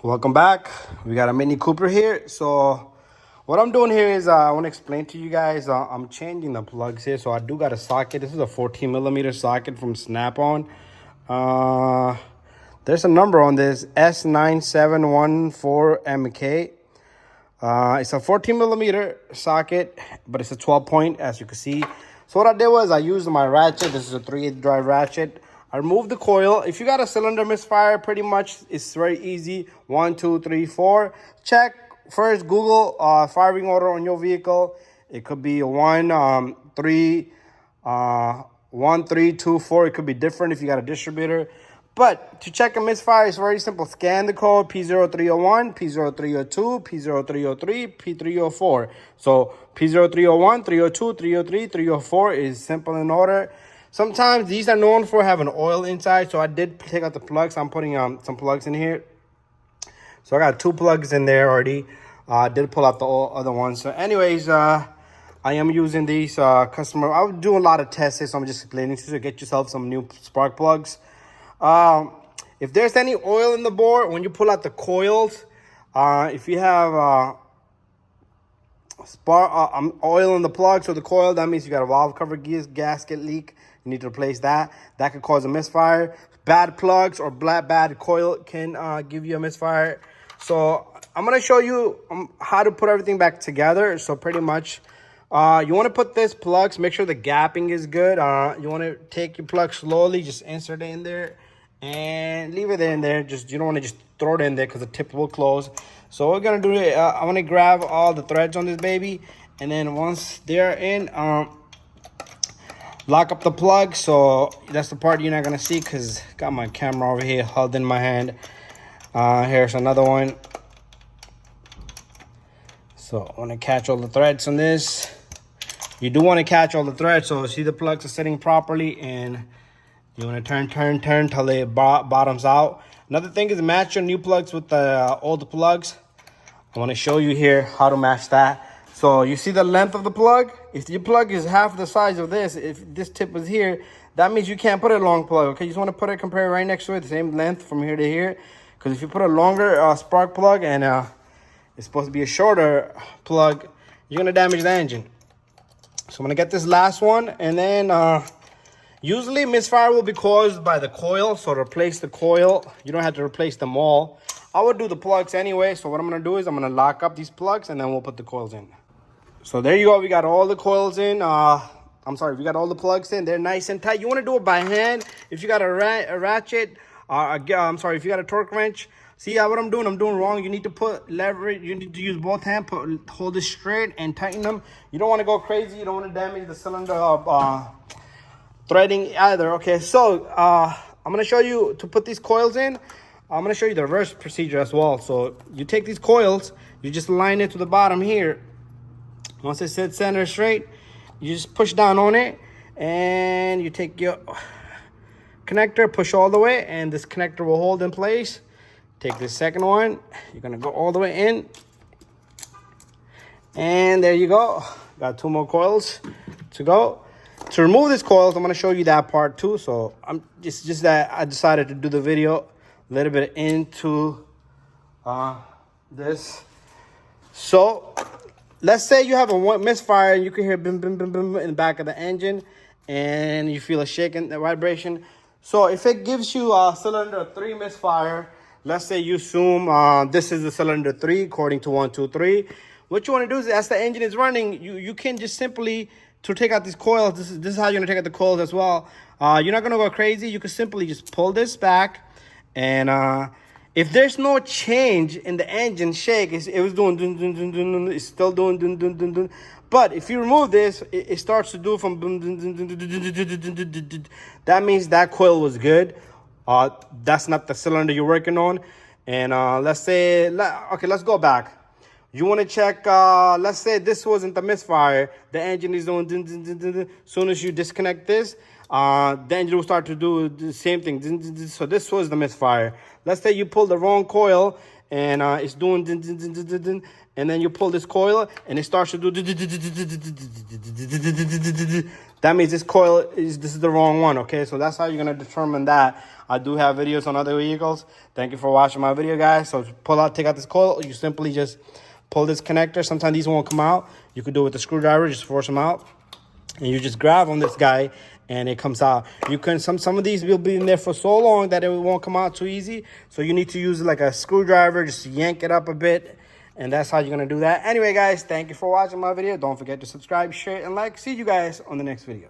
Welcome back. We got a Mini Cooper here. So what I'm doing here is I want to explain to you guys, I'm changing the plugs here. So I do got a socket. This is a 14 millimeter socket from Snap-on. There's a number on this, S9714MK. It's a 14 millimeter socket, but it's a 12 point, as you can see. So what I did was I used my ratchet. This is a 3/8 drive ratchet. I removed the coil. If you got a cylinder misfire, pretty much it's very easy. 1, 2, 3, 4. Check first. Google firing order on your vehicle. It could be 1, 3, 1, 3, 2, 4. It could be different if you got a distributor. But to check a misfire, it's very simple. Scan the code P0301, P0302, P0303, P0304. So P0301, 302, 303, 304 is simple in order. Sometimes these are known for having oil inside, so I did take out the plugs. I'm putting some plugs in here. So I got 2 plugs in there already. I did pull out the other ones. So anyways, I am using these customer. I would do a lot of tests, so I'm just explaining to you. Get yourself some new spark plugs. If there's any oil in the board, when you pull out the coils, if you have oil in the plugs or the coil, that means you got a valve cover gasket leak. You need to replace that. That could cause a misfire. Bad plugs or bad coil can give you a misfire. So I'm going to show you how to put everything back together. So pretty much, you want to put this plugs, make sure the gapping is good. You want to take your plug slowly, just insert it in there and leave it in there. You don't want to just throw it in there because the tip will close. So what we're going to do, I want to grab all the threads on this baby. And then once they're in, lock up the plug. So that's the part you're not going to see because got my camera over here held in my hand. Here's another one. So I want to catch all the threads on this. You do want to catch all the threads. So see the plugs are sitting properly, and you want to turn till they bottoms out. Another thing is match your new plugs with the old plugs. I want to show you here how to match that. So you see the length of the plug? If your plug is half the size of this, if this tip is here, that means you can't put a long plug, okay? You just want to put it, compare it right next to it, the same length from here to here. Because if you put a longer spark plug and it's supposed to be a shorter plug, you're going to damage the engine. So I'm going to get this last one. And then usually misfire will be caused by the coil. So to replace the coil, you don't have to replace them all. I would do the plugs anyway. So what I'm going to do is I'm going to lock up these plugs and then we'll put the coils in. So there you go. We got all the coils in. we got all the plugs in. They're nice and tight. You want to do it by hand. If you got a ratchet, if you got a torque wrench, see what I'm doing? I'm doing wrong. You need to put leverage. You need to use both hands. Hold it straight and tighten them. You don't want to go crazy. You don't want to damage the cylinder threading either. Okay, so I'm going to show you to put these coils in. I'm going to show you the reverse procedure as well. So you take these coils, you just line it to the bottom here. Once it sits center straight, you just push down on it, and you take your connector, push all the way, and this connector will hold in place. Take this second one, you're going to go all the way in, and there you go. Got 2 more coils to go. To remove these coils, I'm going to show you that part too. So I'm just that I decided to do the video a little bit into this. So let's say you have a misfire and you can hear bim, bim, bim, bim in the back of the engine, and you feel a shaking, the vibration. So if it gives you a cylinder 3 misfire, let's say you assume this is the cylinder 3 according to 1, 2, 3. What you want to do is, as the engine is running, you can just simply, to take out these coils, this is how you're going to take out the coils as well. You're not going to go crazy. You can simply just pull this back, and if there's no change in the engine shake, it was doing dun, dun, dun, dun, dun, it's still doing dun, dun, dun, dun. But if you remove this, it starts to do from dun, dun, dun, dun, dun, dun, dun, dun, dun, dun. That means that coil was good. That's not the cylinder you're working on. And let's say, okay, let's go back. You want to check, let's say this wasn't the misfire. The engine is doing dun, dun, dun, dun, dun. As soon as you disconnect this, the engine will start to do the same thing. So this was the misfire. Let's say you pulled the wrong coil and it's doing din, din, din, din, din, din, and then you pull this coil and it starts to do. That means this is the wrong one, okay? So that's how you're gonna determine that. I do have videos on other vehicles. Thank you for watching my video, guys. So take out this coil. You simply just pull this connector. Sometimes these won't come out. You could do it with a screwdriver, just force them out. And you just grab on this guy and it comes out. You can some of these will be in there for so long that it won't come out too easy. So you need to use like a screwdriver, just yank it up a bit. And that's how you're gonna do that. Anyway, guys, thank you for watching my video. Don't forget to subscribe, share, and like. See you guys on the next video.